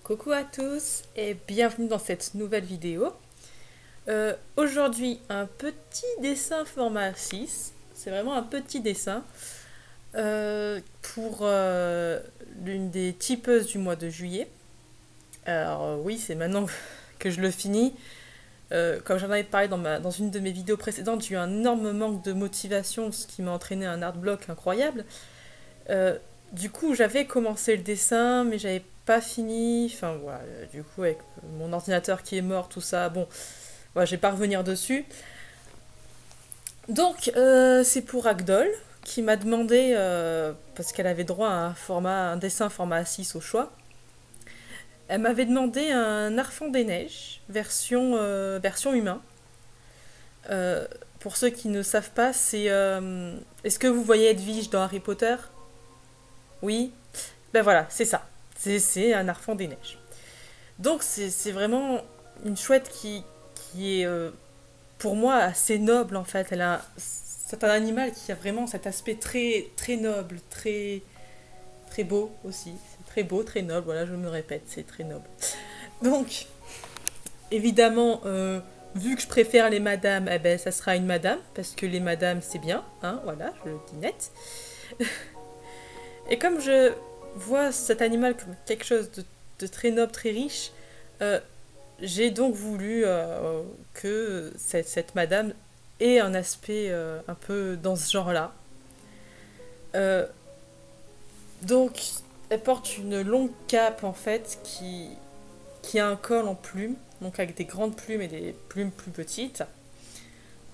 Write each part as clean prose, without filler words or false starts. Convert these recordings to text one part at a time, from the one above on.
Coucou à tous et bienvenue dans cette nouvelle vidéo. Aujourd'hui, un petit dessin format 6. C'est vraiment un petit dessin pour l'une des tipeuses du mois de juillet. Alors oui, c'est maintenant que je le finis. Comme j'en avais parlé dans une de mes vidéos précédentes, j'ai eu un énorme manque de motivation, ce qui m'a entraîné un art block incroyable. Du coup, j'avais commencé le dessin, mais j'avais pas fini. Enfin, voilà, du coup, avec mon ordinateur qui est mort, tout ça, bon, voilà, je vais pas revenir dessus. Donc, c'est pour Agdol, qui m'a demandé, parce qu'elle avait droit à un dessin format A6 au choix, elle m'avait demandé un Arfan des Neiges, version humain. Pour ceux qui ne savent pas, c'est... est-ce que vous voyez Edwige dans Harry Potter? Oui? Ben voilà, c'est ça. C'est un Arfan des Neiges. Donc c'est vraiment une chouette qui est pour moi assez noble en fait. C'est un animal qui a vraiment cet aspect très, très noble, très, très beau aussi. C'est très beau, très noble, voilà, je me répète, c'est très noble. Donc, évidemment, vu que je préfère les madames, eh ben ça sera une madame, parce que les madames c'est bien, hein, voilà, je le dis net. Et comme je vois cet animal comme quelque chose de très noble, très riche, euh, j'ai donc voulu que cette madame ait un aspect un peu dans ce genre-là. Euh, donc, elle porte une longue cape en fait qui a un col en plumes, donc avec des grandes plumes et des plumes plus petites.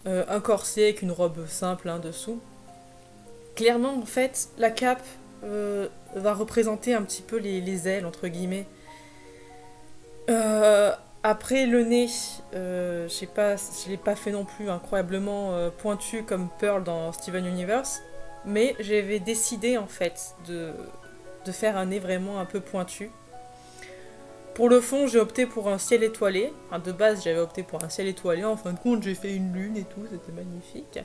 Un corset avec une robe simple hein, dessous. Clairement, en fait, la cape va représenter un petit peu les ailes, entre guillemets. Après, le nez, je sais pas, je l'ai pas fait non plus incroyablement pointu comme Pearl dans Steven Universe, mais j'avais décidé en fait de faire un nez vraiment un peu pointu. Pour le fond, j'ai opté pour un ciel étoilé. Enfin, de base, j'avais opté pour un ciel étoilé. En fin de compte, j'ai fait une lune et tout, c'était magnifique.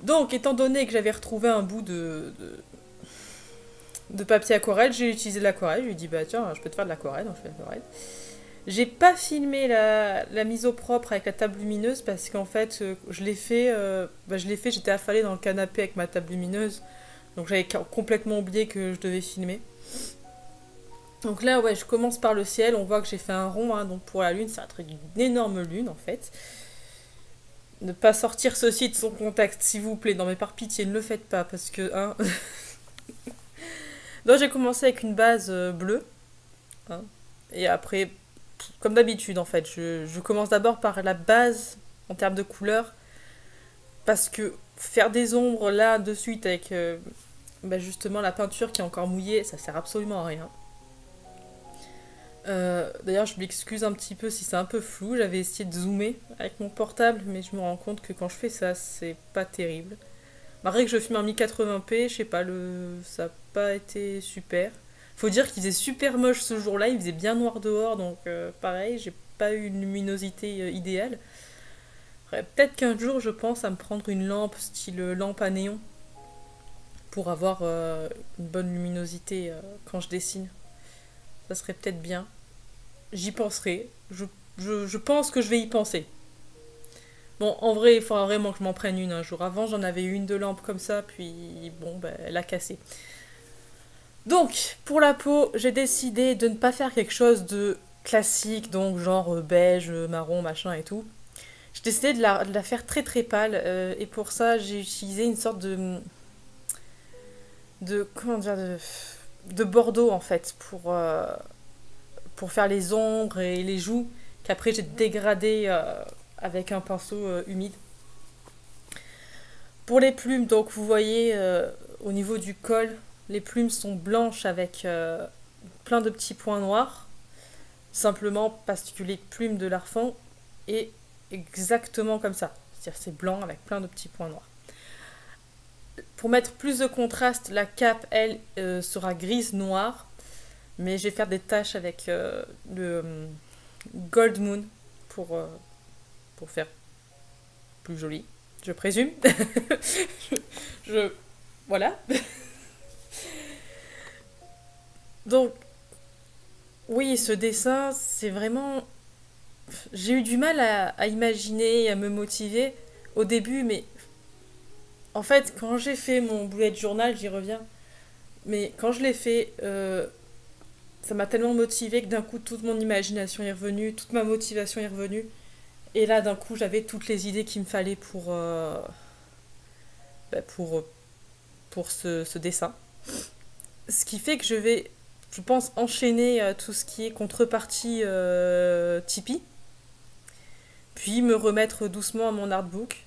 Donc, étant donné que j'avais retrouvé un bout de papier aquarelle, j'ai utilisé de l'aquarelle. Je lui ai dit, bah tiens, je peux te faire de l'aquarelle, donc je fais de l'aquarelle. J'ai pas filmé la mise au propre avec la table lumineuse parce qu'en fait, j'étais affalée dans le canapé avec ma table lumineuse. Donc j'avais complètement oublié que je devais filmer. Donc là, ouais, je commence par le ciel. On voit que j'ai fait un rond, hein, donc pour la lune, c'est un truc d'une énorme lune en fait. Ne pas sortir ceci de son contexte, s'il vous plaît. Non, mais par pitié, ne le faites pas parce que, hein. Donc j'ai commencé avec une base bleue. Hein, et après, comme d'habitude en fait, je commence d'abord par la base en termes de couleur. Parce que faire des ombres là de suite avec bah, justement la peinture qui est encore mouillée, ça sert absolument à rien. D'ailleurs, je m'excuse un petit peu si c'est un peu flou. J'avais essayé de zoomer avec mon portable, mais je me rends compte que quand je fais ça, c'est pas terrible. Malgré que je filme en 1080p, je sais pas, ça a pas été super. Faut dire qu'il faisait super moche ce jour-là, il faisait bien noir dehors, donc pareil, j'ai pas eu une luminosité idéale. Peut-être qu'un jour, je pense à me prendre une lampe style lampe à néon pour avoir une bonne luminosité quand je dessine. Ça serait peut-être bien. J'y penserai. Je pense que je vais y penser. Bon, en vrai, il faudra vraiment que je m'en prenne une un jour. Avant, j'en avais une de lampe comme ça, puis bon, ben, elle a cassé. Donc, pour la peau, j'ai décidé de ne pas faire quelque chose de classique, donc genre beige, marron, machin et tout. J'ai décidé de la faire très très pâle, et pour ça, j'ai utilisé une sorte comment dire, de bordeaux en fait, pour faire les ombres et les joues, qu'après j'ai dégradé avec un pinceau humide. Pour les plumes, donc vous voyez au niveau du col, les plumes sont blanches avec plein de petits points noirs, simplement parce que les plumes de l'Arfan est exactement comme ça. C'est-à-dire c'est blanc avec plein de petits points noirs. Pour mettre plus de contraste, la cape, elle, sera grise-noire, mais je vais faire des taches avec le Gold Moon pour, euh, pour faire plus joli, je présume. je, voilà. Donc, Oui, ce dessin, c'est vraiment... J'ai eu du mal à imaginer, à me motiver au début, mais en fait, quand j'ai fait mon bullet journal, j'y reviens, mais quand je l'ai fait, ça m'a tellement motivé que d'un coup, toute mon imagination est revenue, toute ma motivation est revenue. Et là, d'un coup, j'avais toutes les idées qu'il me fallait bah, pour ce dessin. Ce qui fait que je vais, je pense, enchaîner tout ce qui est contrepartie Tipeee, puis me remettre doucement à mon artbook.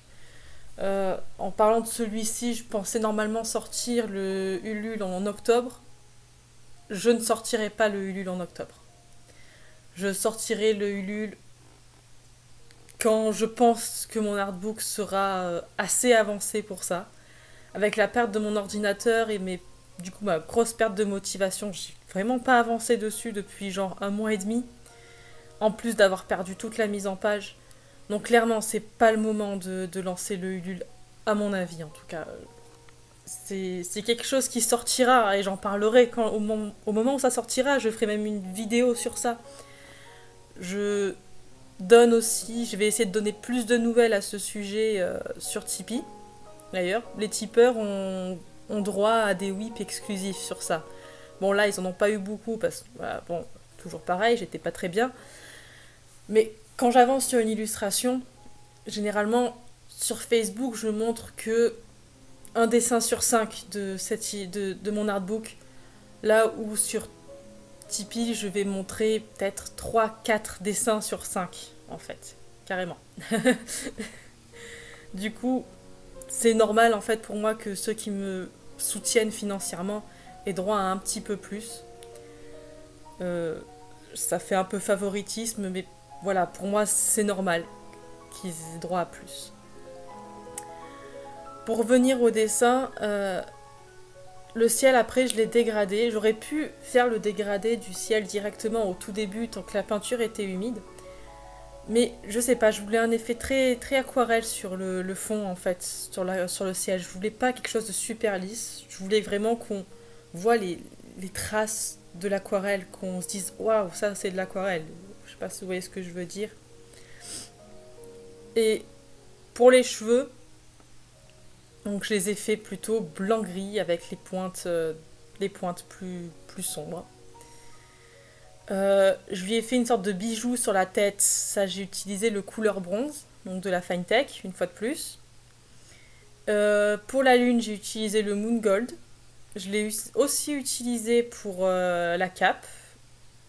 En parlant de celui-ci, je pensais normalement sortir le Ulule en octobre. Je ne sortirai pas le Ulule en octobre. Je sortirai le Ulule quand je pense que mon artbook sera assez avancé pour ça. Avec la perte de mon ordinateur et du coup ma grosse perte de motivation, j'ai vraiment pas avancé dessus depuis genre un mois et demi. En plus d'avoir perdu toute la mise en page. Donc clairement, c'est pas le moment de lancer le Ulule, à mon avis en tout cas. C'est quelque chose qui sortira et j'en parlerai au moment où ça sortira. Je ferai même une vidéo sur ça. Je donne aussi, je vais essayer de donner plus de nouvelles à ce sujet sur Tipeee. D'ailleurs, les tipeurs ont droit à des whips exclusifs sur ça. Bon là, ils en ont pas eu beaucoup parce que, voilà, bon, toujours pareil, j'étais pas très bien. Mais quand j'avance sur une illustration, généralement sur Facebook, je montre que un dessin sur 5 de mon artbook, là où sur Tipeee, je vais montrer peut-être 3 4 dessins sur 5 en fait, carrément. Du coup, c'est normal en fait pour moi que ceux qui me soutiennent financièrement aient droit à un petit peu plus. Euh, Ça fait un peu favoritisme, mais voilà, pour moi c'est normal qu'ils aient droit à plus. Pour revenir au dessin, le ciel après je l'ai dégradé. J'aurais pu faire le dégradé du ciel directement au tout début tant que la peinture était humide. Mais je sais pas, je voulais un effet très, très aquarelle sur le fond en fait, sur le ciel. Je voulais pas quelque chose de super lisse. Je voulais vraiment qu'on voit les traces de l'aquarelle, qu'on se dise waouh, ça c'est de l'aquarelle. Je sais pas si vous voyez ce que je veux dire. Et pour les cheveux, donc je les ai fait plutôt blanc-gris avec les pointes plus sombres. Je lui ai fait une sorte de bijou sur la tête. Ça, j'ai utilisé le couleur bronze, donc de la Finetech, une fois de plus. Pour la lune, j'ai utilisé le Moon Gold. Je l'ai aussi utilisé pour la cape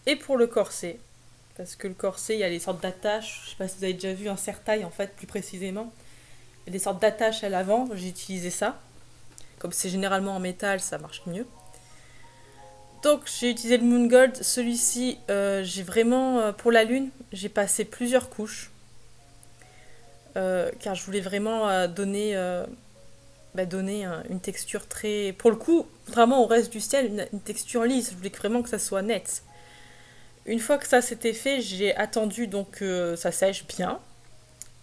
et pour le corset. Parce que le corset, il y a des sortes d'attaches. Je sais pas si vous avez déjà vu un serre-taille, en fait, plus précisément. Il y a des sortes d'attaches à l'avant. J'ai utilisé ça. Comme c'est généralement en métal, ça marche mieux. Donc j'ai utilisé le Moon Gold. Celui-ci, j'ai vraiment, pour la lune, j'ai passé plusieurs couches. Car je voulais vraiment donner une texture très... Pour le coup, contrairement au reste du ciel, une texture lisse. Je voulais vraiment que ça soit net. Une fois que ça s'était fait, j'ai attendu donc que ça sèche bien.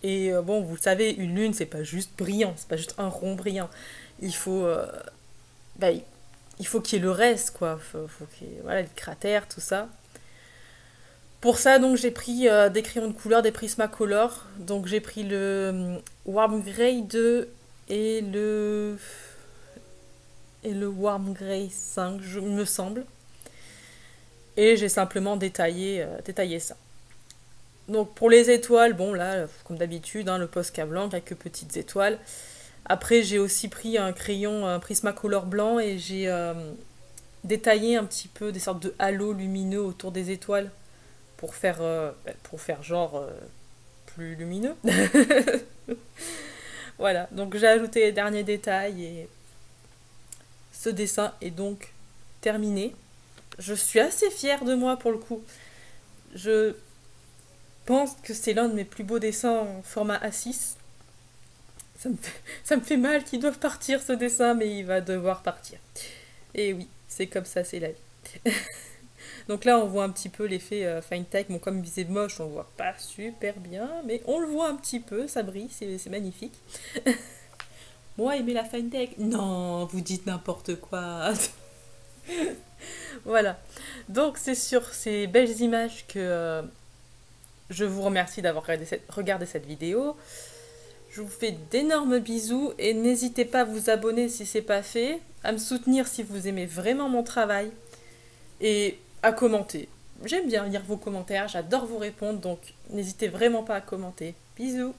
Et bon, vous le savez, une lune, c'est pas juste brillant, c'est pas juste un rond brillant. Il faut, bah, il faut qu'il y ait le reste, quoi. Faut qu'il y ait, voilà, les cratères, tout ça. Pour ça, donc, j'ai pris des crayons de couleur, des Prismacolor. Donc, j'ai pris le Warm Grey 2 et le Warm Grey 5, me semble. Et j'ai simplement détaillé ça. Donc, pour les étoiles, bon, là, comme d'habitude, hein, le Posca blanc, quelques petites étoiles. Après, j'ai aussi pris un crayon, un Prismacolor blanc et j'ai détaillé un petit peu des sortes de halos lumineux autour des étoiles pour faire genre plus lumineux. Voilà, donc j'ai ajouté les derniers détails et ce dessin est donc terminé. Je suis assez fière de moi pour le coup. Je pense que c'est l'un de mes plus beaux dessins en format A6. Ça me fait mal qu'il doive partir ce dessin, mais il va devoir partir. Et oui, c'est comme ça, c'est la vie. Donc là, on voit un petit peu l'effet Finetech. Bon, comme il faisait moche, on le voit pas super bien, mais on le voit un petit peu, ça brille, c'est magnifique. Moi, aimer la Finetech? Non, vous dites n'importe quoi. Voilà. Donc c'est sur ces belles images que je vous remercie d'avoir regardé cette vidéo. Je vous fais d'énormes bisous et n'hésitez pas à vous abonner si c'est pas fait, à me soutenir si vous aimez vraiment mon travail et à commenter. J'aime bien lire vos commentaires, j'adore vous répondre, donc n'hésitez vraiment pas à commenter. Bisous!